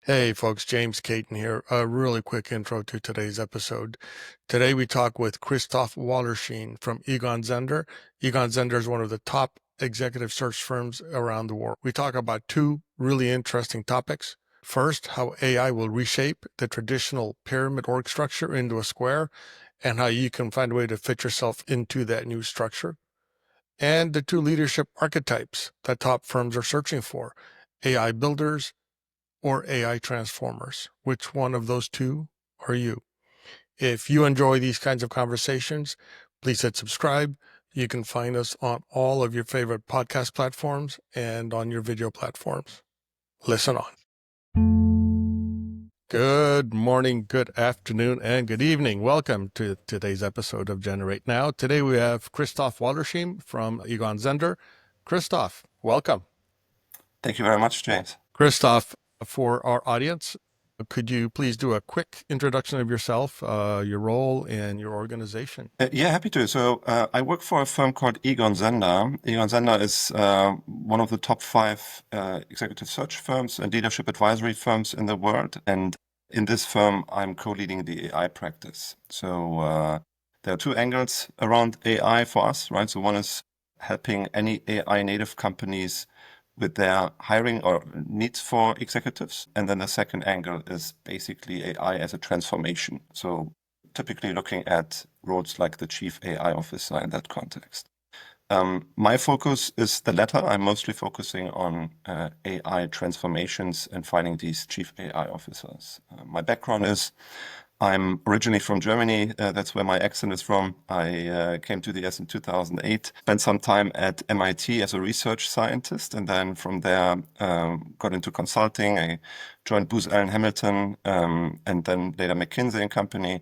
Hey folks, James Caton here. A really quick intro to today's episode. Today we talk with Christoph Wollersheim from Egon Zehnder. Egon Zehnder is one of the top executive search firms around the world. We talk about two really interesting topics. First, how AI will reshape the traditional pyramid org structure into a square and how you can find a way to fit yourself into that new structure. And the two leadership archetypes that top firms are searching for, AI builders or AI transformers? Which one of those two are you? If you enjoy these kinds of conversations, please hit subscribe. You can find us on all of your favorite podcast platforms and on your video platforms. Listen on. Good morning, good afternoon, and good evening. Welcome to today's episode of Generate Now. Today we have Christoph Wollersheim from Egon Zehnder. Christoph, welcome. Thank you very much, James. Christoph, for our audience, could you please do a quick introduction of yourself, your role, and your organization? Yeah, happy to. I work for a firm called Egon Zehnder. Egon Zehnder is one of the top five executive search firms and leadership advisory firms in the world. And in this firm, I'm co-leading the AI practice. There are two angles around AI for us, right? So one is helping any AI native companies with their hiring or needs for executives. And then the second angle is basically AI as a transformation. So typically looking at roles like the chief AI officer in that context. My focus is the latter. I'm mostly focusing on AI transformations and finding these chief AI officers. My background is I'm originally from Germany. That's where my accent is from. I came to the US in 2008, spent some time at MIT as a research scientist, and then from there got into consulting. I joined Booz Allen Hamilton, and then later McKinsey and Company,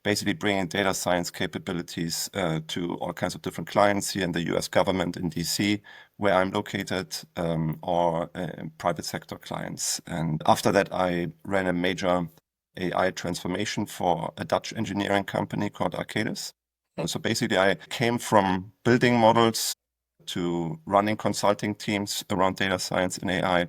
basically bringing data science capabilities to all kinds of different clients here in the US government in DC, where I'm located, or private sector clients. And after that, I ran a major AI transformation for a Dutch engineering company called Arcadis. So basically, I came from building models to running consulting teams around data science and AI,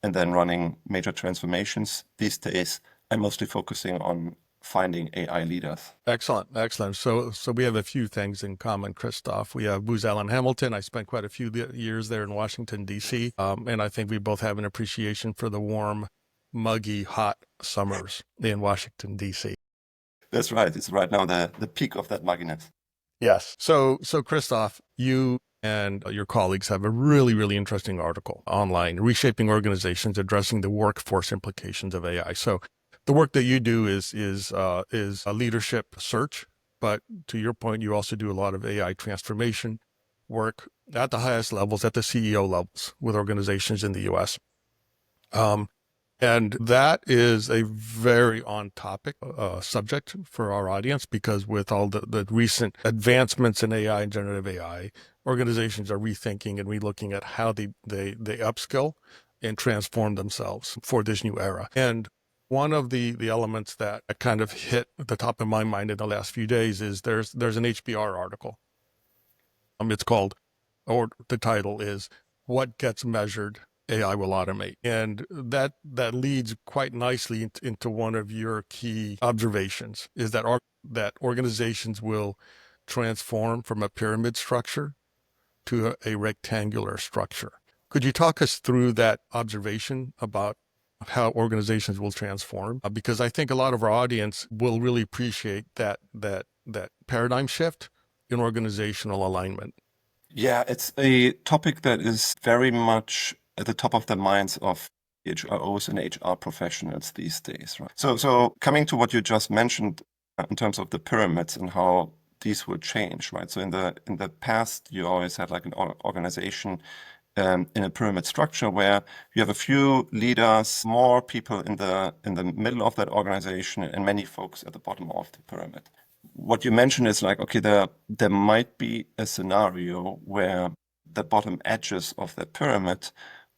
and then running major transformations. These days, I'm mostly focusing on finding AI leaders. Excellent, excellent. So we have a few things in common, Christoph. We have Booz Allen Hamilton. I spent quite a few years there in Washington, D.C., and I think we both have an appreciation for the warm, muggy, hot summers in Washington, D.C. That's right. It's right now the peak of that mugginess. Yes. So Christoph, you and your colleagues have a really, really interesting article online, Reshaping Organizations Addressing the Workforce Implications of AI. So the work that you do is a leadership search, but to your point, you also do a lot of AI transformation work at the highest levels, at the CEO levels with organizations in the US. And that is a very on topic subject for our audience because with all the recent advancements in AI and generative AI, organizations are rethinking and relooking at how they upskill and transform themselves for this new era. And one of the elements that kind of hit the top of my mind in the last few days is there's an HBR article. It's called, or the title is, What Gets Measured AI Will Automate. And that leads quite nicely into one of your key observations, is that that organizations will transform from a pyramid structure to a rectangular structure. Could you talk us through that observation about how organizations will transform? Because I think a lot of our audience will really appreciate that paradigm shift in organizational alignment. Yeah, it's a topic that is very much at the top of the minds of HROs and HR professionals these days, right? So coming to what you just mentioned in terms of the pyramids and how these will change, right? So in the past, you always had like an organization in a pyramid structure where you have a few leaders, more people in the middle of that organization, and many folks at the bottom of the pyramid. What you mentioned is like, okay, there might be a scenario where the bottom edges of the pyramid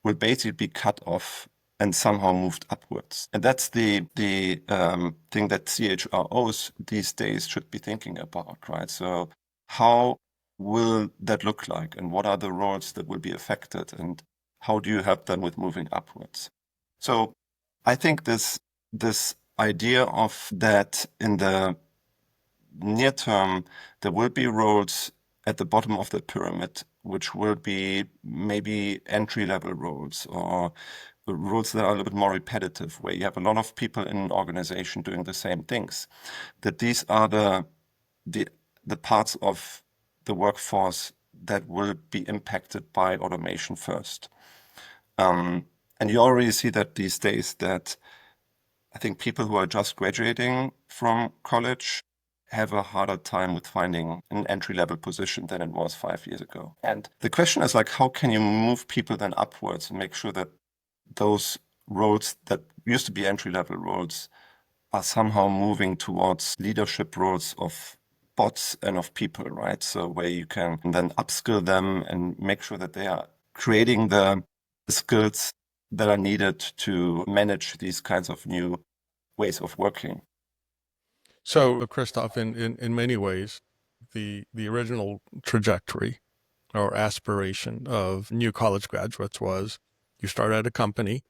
will basically be cut off and somehow moved upwards. And that's the thing that CHROs these days should be thinking about, right? So how will that look like, and what are the roles that will be affected, and how do you help them with moving upwards? So I think this idea of that in the near term, there will be roles at the bottom of the pyramid, which will be maybe entry-level roles or roles that are a little bit more repetitive, where you have a lot of people in an organization doing the same things. That these are the the parts of the workforce that will be impacted by automation first. And you already see that these days that I think people who are just graduating from college have a harder time with finding an entry-level position than it was 5 years ago. And the question is like, how can you move people then upwards and make sure that those roles that used to be entry-level roles are somehow moving towards leadership roles of bots and of people, right? So where you can then upskill them and make sure that they are creating the skills that are needed to manage these kinds of new ways of working. So, Christoph, in many ways, the original trajectory or aspiration of new college graduates was you start at a company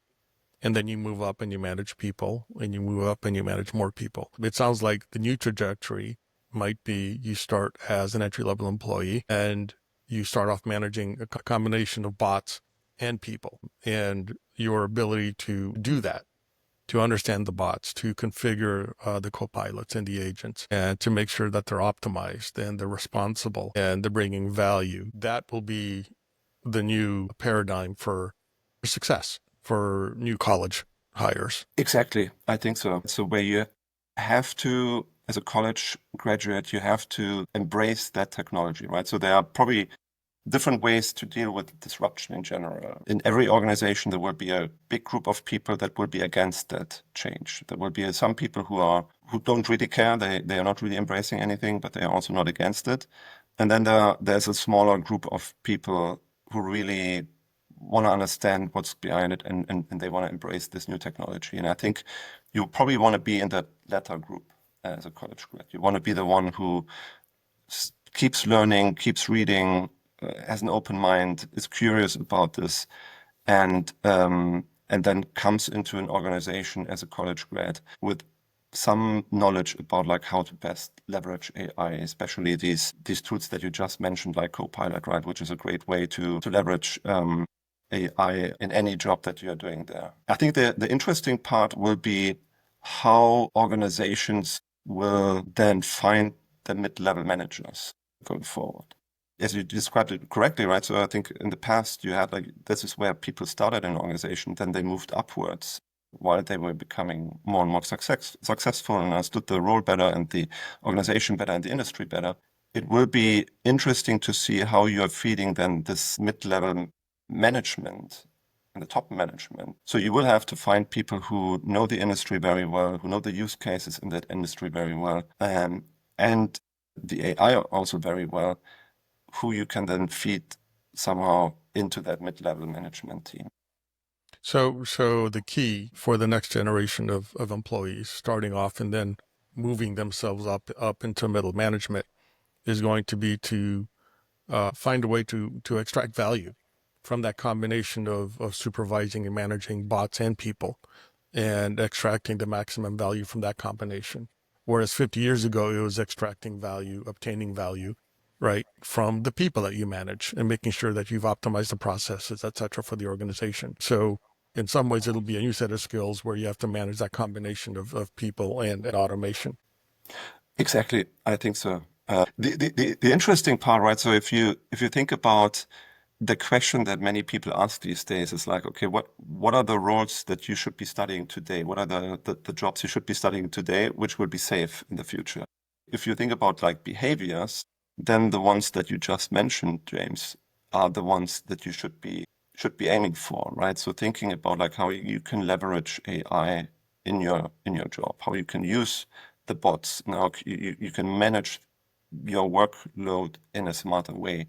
and then you move up and you manage people and you move up and you manage more people. It sounds like the new trajectory might be you start as an entry-level employee and you start off managing a combination of bots and people, and your ability to do that, to understand the bots, to configure the co-pilots and the agents, and to make sure that they're optimized and they're responsible and they're bringing value. That will be the new paradigm for success for new college hires. Exactly. I think so. So where you have to, as a college graduate, you have to embrace that technology, right? So there are probably different ways to deal with disruption in general. In every organization, there will be a big group of people that will be against that change. There will be some people who don't really care. They are not really embracing anything, but they are also not against it. And then there's a smaller group of people who really want to understand what's behind it and they want to embrace this new technology. And I think you probably want to be in that latter group as a college grad. You want to be the one who keeps learning, keeps reading, has an open mind, is curious about this, and then comes into an organization as a college grad with some knowledge about like how to best leverage AI, especially these tools that you just mentioned, like Copilot, right, which is a great way to leverage AI in any job that you're doing there. I think the interesting part will be how organizations will then find the mid-level managers going forward. As you described it correctly, right? So I think in the past you had like, this is where people started in an organization, then they moved upwards while they were becoming more and more successful and understood the role better and the organization better and the industry better. It will be interesting to see how you are feeding then this mid-level management and the top management. So you will have to find people who know the industry very well, who know the use cases in that industry very well, and the AI also very well, who you can then feed somehow into that mid-level management team. So the key for the next generation of employees starting off and then moving themselves up into middle management is going to be to find a way to extract value from that combination of supervising and managing bots and people and extracting the maximum value from that combination. Whereas 50 years ago, it was extracting value, obtaining value, right, from the people that you manage and making sure that you've optimized the processes, et cetera, for the organization. So in some ways, it'll be a new set of skills where you have to manage that combination of people and automation. Exactly, I think so. The interesting part, right? So if you think about the question that many people ask these days is like, okay, what are the roles that you should be studying today? What are the jobs you should be studying today, which will be safe in the future? If you think about like behaviors, then the ones that you just mentioned, James, are the ones that you should be aiming for, right? So thinking about like how you can leverage AI in your job, how you can use the bots, and how you can manage your workload in a smarter way,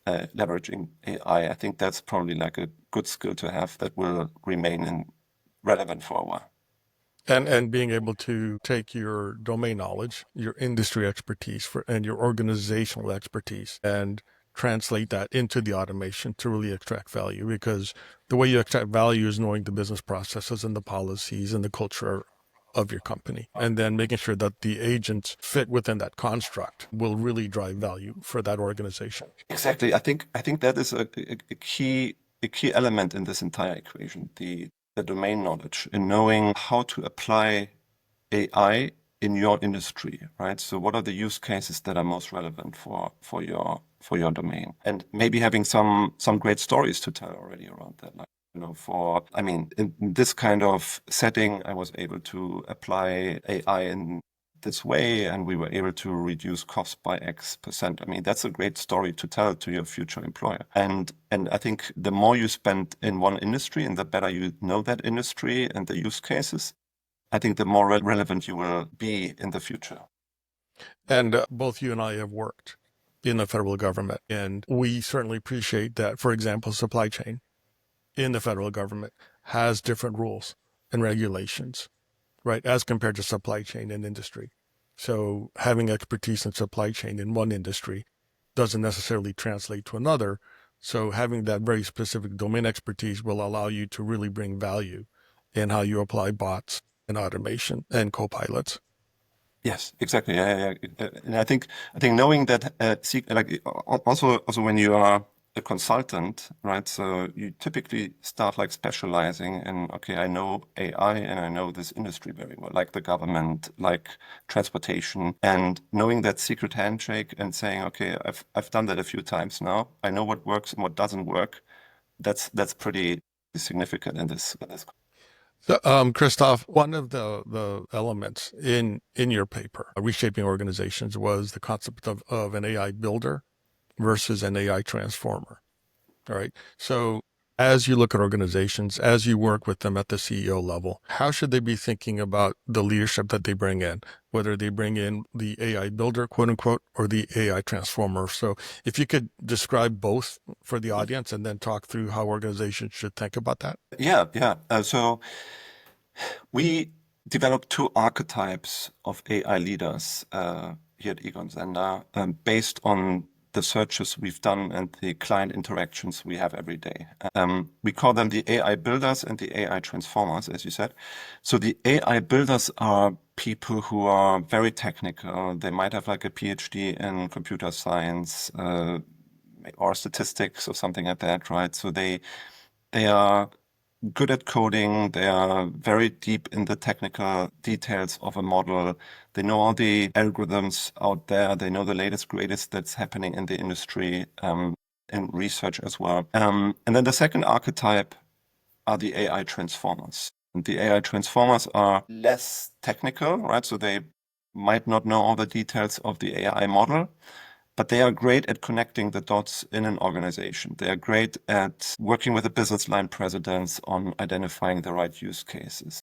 leveraging AI. I think that's probably like a good skill to have that will remain relevant for a while. And being able to take your domain knowledge, your industry expertise and your organizational expertise and translate that into the automation to really extract value, because the way you extract value is knowing the business processes and the policies and the culture of your company, and then making sure that the agents fit within that construct will really drive value for that organization. Exactly. I think that is a key element in this entire equation, the domain knowledge and knowing how to apply AI in your industry, right? So what are the use cases that are most relevant for your domain? And maybe having some great stories to tell already around that. Like, in this kind of setting, I was able to apply AI in this way, and we were able to reduce costs by X%. I mean, that's a great story to tell to your future employer. And I think the more you spend in one industry and the better you know that industry and the use cases, I think the more relevant you will be in the future. And both you and I have worked in the federal government, and we certainly appreciate that. For example, supply chain in the federal government has different rules and regulations, right, as compared to supply chain in industry. So having expertise in supply chain in one industry doesn't necessarily translate to another. So having that very specific domain expertise will allow you to really bring value in how you apply bots and automation and co-pilots. Yes, exactly. Yeah. And I think knowing that, also when you are a consultant, right? So you typically start like specializing in, okay, I know AI and I know this industry very well, like the government, like transportation, and knowing that secret handshake and saying, okay, I've done that a few times now. I know what works and what doesn't work. That's pretty significant in this. So, Christoph, one of the elements in your paper, Reshaping Organizations, was the concept of an AI builder versus an AI transformer. All right. So as you look at organizations, as you work with them at the CEO level, how should they be thinking about the leadership that they bring in, whether they bring in the AI builder, quote unquote, or the AI transformer? So if you could describe both for the audience and then talk through how organizations should think about that. Yeah. So we developed two archetypes of AI leaders here at Egon Zehnder, based on the searches we've done and the client interactions we have every day. We call them the AI builders and the AI transformers, as you said. So the AI builders are people who are very technical. They might have like a PhD in computer science or statistics or something like that, right? So they are good at coding. They are very deep in the technical details of a model. They know all the algorithms out there. They know the latest, greatest that's happening in the industry, and research as well. And then the second archetype are the AI transformers. And the AI transformers are less technical, right? So they might not know all the details of the AI model, but they are great at connecting the dots in an organization. They are great at working with the business line presidents on identifying the right use cases.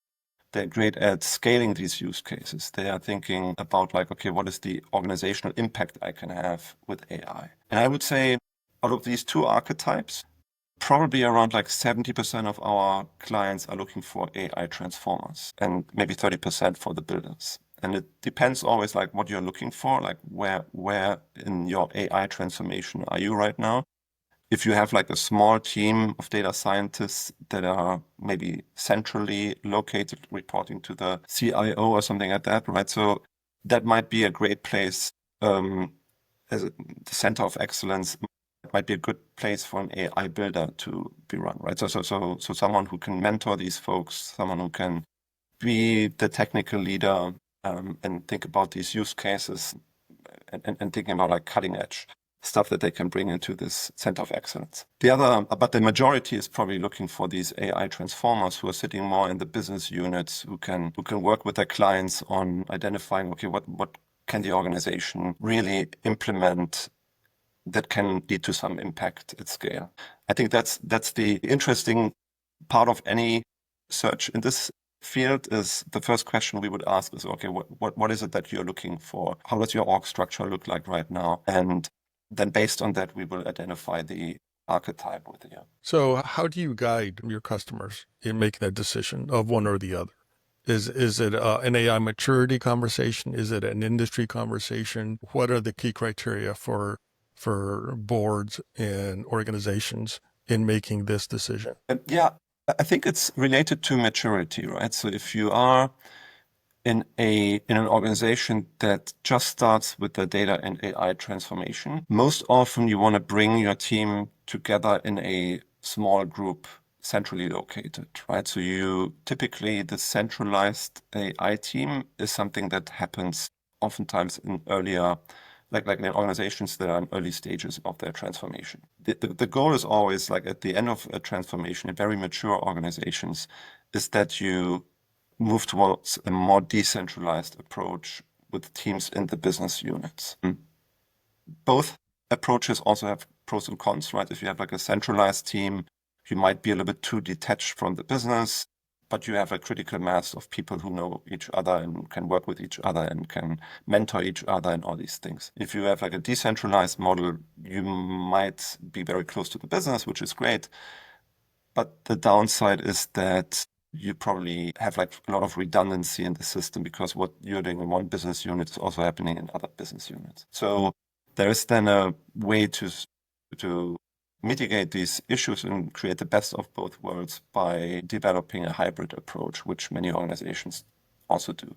They're great at scaling these use cases. They are thinking about like, okay, what is the organizational impact I can have with AI? And I would say out of these two archetypes, probably around like 70% of our clients are looking for AI transformers and maybe 30% for the builders. And it depends always like what you're looking for, like where in your AI transformation are you right now? If you have like a small team of data scientists that are maybe centrally located, reporting to the CIO or something like that, right? So that might be a great place, as the center of excellence. It might be a good place for an AI builder to be run, right? So someone who can mentor these folks, someone who can be the technical leader, and think about these use cases and thinking about like cutting edge stuff that they can bring into this center of excellence. But the majority is probably looking for these AI transformers who are sitting more in the business units, who can work with their clients on identifying, okay, what can the organization really implement that can lead to some impact at scale. I think that's the interesting part of any search in this field. Is the first question we would ask is, okay, what is it that you're looking for? How does your org structure look like right now? And then based on that, we will identify the archetype with you. So how do you guide your customers in making that decision of one or the other? Is it an AI maturity conversation? Is it an industry conversation? What are the key criteria for for boards and organizations in making this decision? Yeah, I think it's related to maturity, right? So if you are in an organization that just starts with the data and AI transformation, most often you want to bring your team together in a small group centrally located, right? So you typically, the centralized AI team is something that happens oftentimes in earlier, like in organizations that are in early stages of their transformation. The goal is always, like at the end of a transformation in very mature organizations, is that you move towards a more decentralized approach with teams in the business units. Both approaches also have pros and cons, right? If you have like a centralized team, you might be a little bit too detached from the business, but you have a critical mass of people who know each other and can work with each other and can mentor each other and all these things. If you have like a decentralized model, you might be very close to the business, which is great. But the downside is that you probably have like a lot of redundancy in the system because what you're doing in one business unit is also happening in other business units. So there is then a way to mitigate these issues and create the best of both worlds by developing a hybrid approach, which many organizations also do.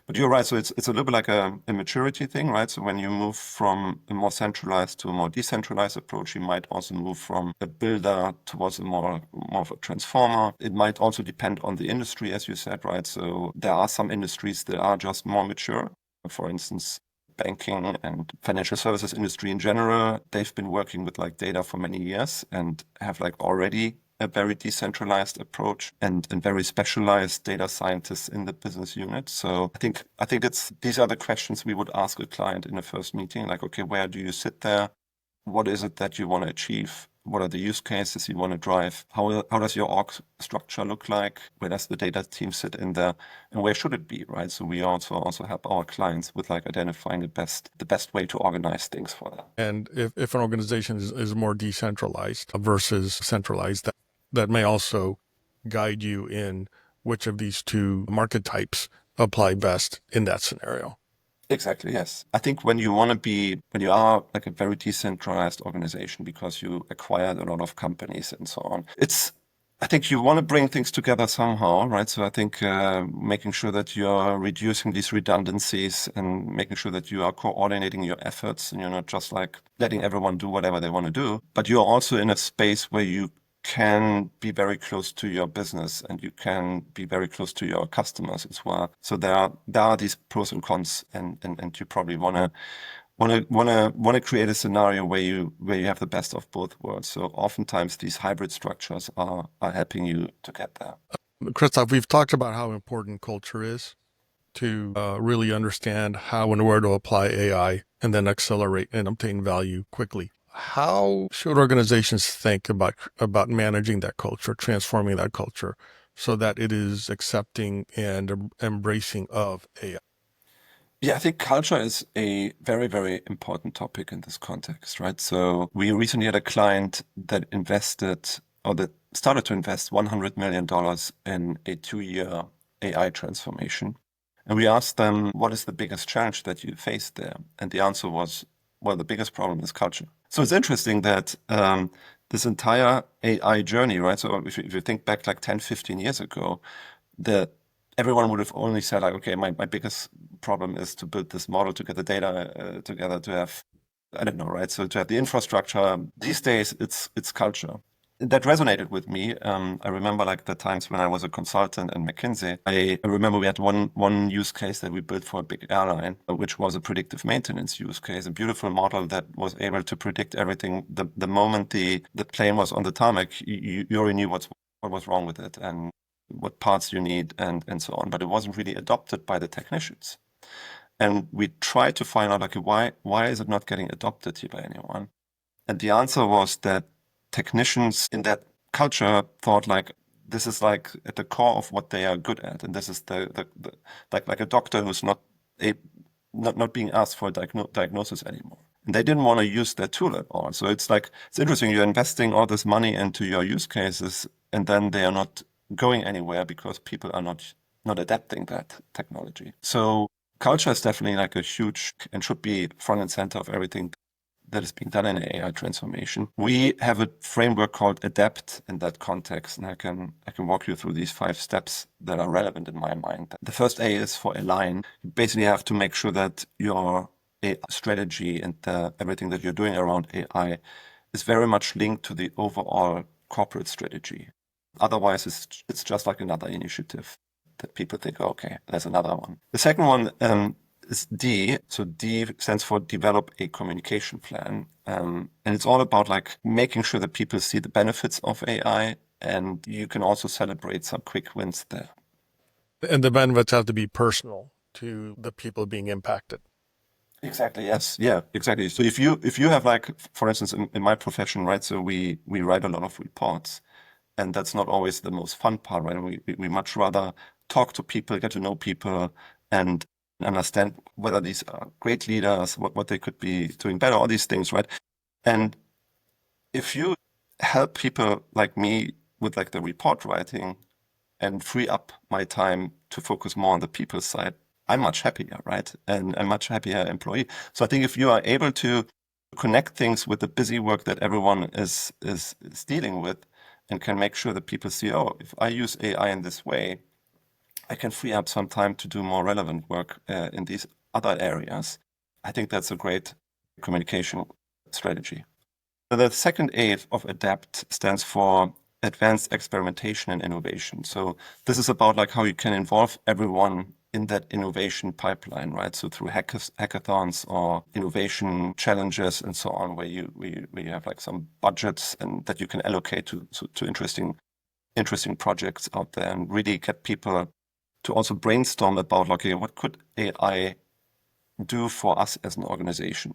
But you're right. So it's a little bit like a maturity thing, right? So when you move from a more centralized to a more decentralized approach, you might also move from a builder towards a more of a transformer. It might also depend on the industry, as you said, right? So there are some industries that are just more mature. For instance, banking and financial services industry in general, they've been working with like data for many years and have like already a very decentralized approach and very specialized data scientists in the business unit. So I think these are the questions we would ask a client in the first meeting, like, okay, where do you sit there? What is it that you want to achieve? What are the use cases you want to drive? How does your org structure look like? Where does the data team sit in there? And where should it be, right? So we also help our clients with like identifying the best way to organize things for them. And if an organization is more decentralized versus centralized, that may also guide you in which of these two market types apply best in that scenario. Exactly, yes. I think when you are like a very decentralized organization because you acquired a lot of companies and so on, I think you want to bring things together somehow, right? So I think making sure that you're reducing these redundancies and making sure that you are coordinating your efforts and you're not just like letting everyone do whatever they want to do, but you're also in a space where you can be very close to your business and you can be very close to your customers as well. So there are these pros and cons, and you probably want to create a scenario where you have the best of both worlds. So oftentimes these hybrid structures are helping you to get there. Christoph, we've talked about how important culture is to really understand how and where to apply AI and then accelerate and obtain value quickly. How should organizations think about managing that culture, transforming that culture so that it is accepting and embracing of AI? Yeah, I think culture is a very, very important topic in this context, right? So we recently had a client that started to invest $100 million in a 2-year AI transformation. And we asked them, what is the biggest challenge that you faced there? And the answer was, well, the biggest problem is culture. So it's interesting that this entire AI journey, right? So if you think back like 10, 15 years ago, everyone would have only said like, okay, my biggest problem is to build this model, to get the data together, to have, I don't know, right? So to have the infrastructure. These days, it's culture. That resonated with me. I remember like the times when I was a consultant in McKinsey. I remember we had one use case that we built for a big airline, which was a predictive maintenance use case, a beautiful model that was able to predict everything. The moment the plane was on the tarmac, you already knew what was wrong with it and what parts you need and so on. But it wasn't really adopted by the technicians. And we tried to find out, like, why is it not getting adopted here by anyone? And the answer was that technicians in that culture thought like, this is like at the core of what they are good at. And this is like a doctor who's not being asked for a diagnosis anymore. And they didn't want to use that tool at all. So it's interesting. You're investing all this money into your use cases, and then they are not going anywhere because people are not adapting that technology. So culture is definitely like a huge and should be front and center of everything that is being done in AI transformation. We have a framework called ADAPT in that context, and I can walk you through these 5 steps that are relevant in my mind. The first A is for align. You basically have to make sure that your AI strategy and everything that you're doing around AI is very much linked to the overall corporate strategy. Otherwise, it's just like another initiative that people think, okay, there's another one. The second one is D. So D stands for develop a communication plan. And it's all about like making sure that people see the benefits of AI, and you can also celebrate some quick wins there. And the benefits have to be personal to the people being impacted. Exactly. Yes. Yeah. Exactly. So if you have like, for instance, in my profession, right? So we write a lot of reports, and that's not always the most fun part, right? We much rather talk to people, get to know people, and understand whether these are great leaders, what they could be doing better, all these things, right? And if you help people like me with like the report writing and free up my time to focus more on the people side, I'm much happier, right? And a much happier employee. So I think if you are able to connect things with the busy work that everyone is dealing with, and can make sure that people see, oh, if I use AI in this way, I can free up some time to do more relevant work in these other areas. I think that's a great communication strategy. The second A of ADAPT stands for advanced experimentation and innovation. So this is about like how you can involve everyone in that innovation pipeline, right? So through hackathons or innovation challenges and so on, where you have like some budgets and that you can allocate to interesting projects out there, and really get people to also brainstorm about like, okay, what could AI do for us as an organization?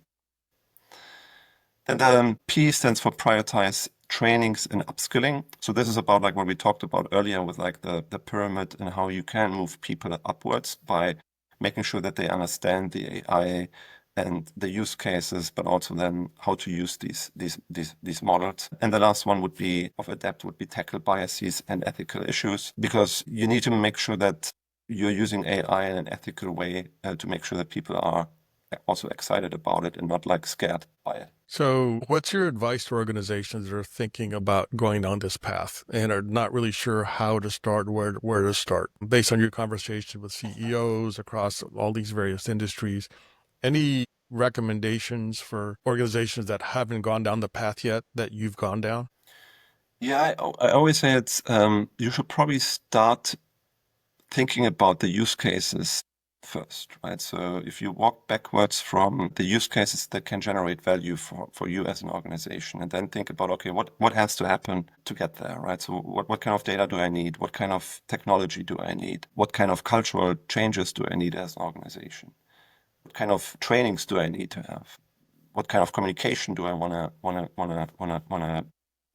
And then P stands for prioritize trainings and upskilling. So this is about like what we talked about earlier with like the pyramid, and how you can move people upwards by making sure that they understand the AI and the use cases, but also then how to use these models. And the last one would be of adapt would be tackle biases and ethical issues, because you need to make sure that you're using AI in an ethical way to make sure that people are also excited about it and not like scared by it. So what's your advice to organizations that are thinking about going down this path and are not really sure how to start, where to start? Based on your conversation with CEOs across all these various industries, any recommendations for organizations that haven't gone down the path yet that you've gone down? Yeah, I always say it's you should probably start thinking about the use cases first, right? So if you walk backwards from the use cases that can generate value for you as an organization, and then think about, okay, what has to happen to get there, right? So what kind of data do I need? What kind of technology do I need? What kind of cultural changes do I need as an organization? What kind of trainings do I need to have? What kind of communication do I wanna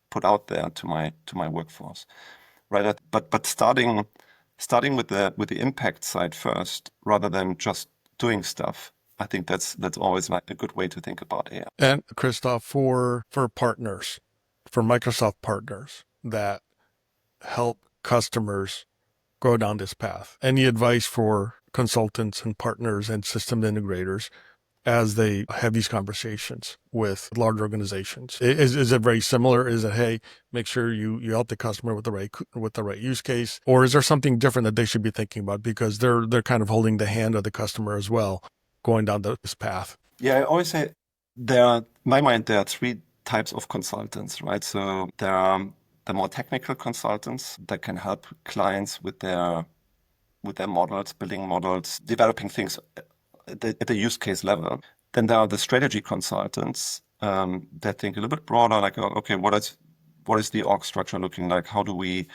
put out there to my workforce, right? But starting with the impact side first, rather than just doing stuff. I think that's always like a good way to think about AI. And Christoph, for partners, for Microsoft partners that help customers go down this path, any advice for consultants and partners and system integrators as they have these conversations with large organizations? Is it very similar? Is it, hey, make sure you help the customer with the right use case, or is there something different that they should be thinking about, because they're kind of holding the hand of the customer as well, going down this path? Yeah, I always say in my mind, there are 3 types of consultants, right? So there are the more technical consultants that can help clients with their models, building models, developing things at the use case level. Then there are the strategy consultants that think a little bit broader, like, okay, what is the org structure looking like? How do we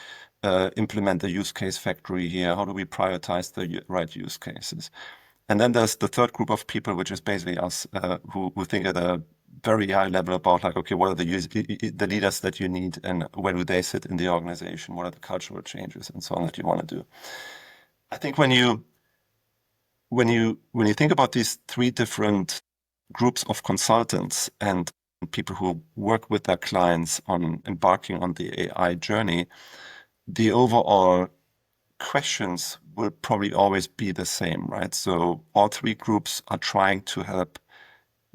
implement the use case factory here? How do we prioritize the right use cases? And then there's the third group of people, which is basically us, who think at a very high level about like, okay, what are the leaders that you need, and where do they sit in the organization? What are the cultural changes and so on that you want to do? I think when you think about these 3 different groups of consultants and people who work with their clients on embarking on the AI journey, the overall questions will probably always be the same, right? So all 3 groups are trying to help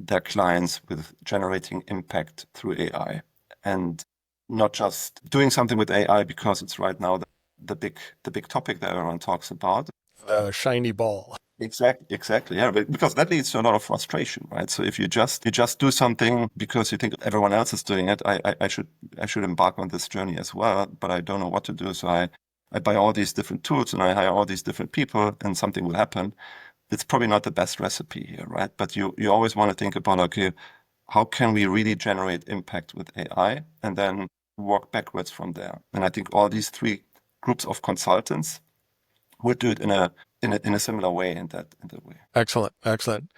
their clients with generating impact through AI, and not just doing something with AI because it's right now the big topic that everyone talks about. The shiny ball. Exactly. Yeah, because that leads to a lot of frustration, right? So if you just do something because you think everyone else is doing it, I should embark on this journey as well, but I don't know what to do. So I buy all these different tools and I hire all these different people, and something will happen. It's probably not the best recipe here, right? But you always want to think about, okay, how can we really generate impact with AI, and then work backwards from there. And I think all these three groups of consultants would do it in a similar way, in that way. Excellent. Excellent.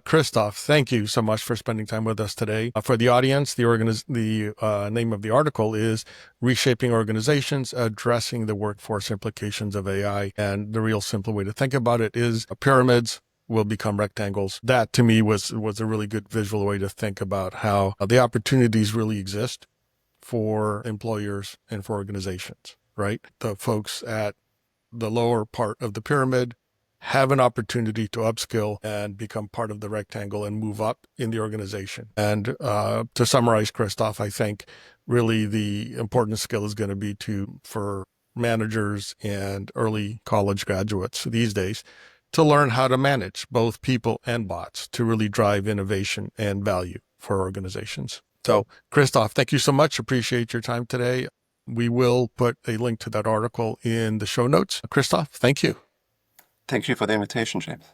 Christoph, thank you so much for spending time with us today. For the audience, the name of the article is Reshaping Organizations, Addressing the Workforce Implications of AI. And the real simple way to think about it is pyramids will become rectangles. That to me was a really good visual way to think about how the opportunities really exist for employers and for organizations, right? The folks at the lower part of the pyramid have an opportunity to upskill and become part of the rectangle and move up in the organization. And to summarize, Christoph, I think really the important skill is going to be for managers and early college graduates these days to learn how to manage both people and bots to really drive innovation and value for organizations. So, Christoph, thank you so much. Appreciate your time today. We will put a link to that article in the show notes. Christoph, thank you. Thank you for the invitation, James.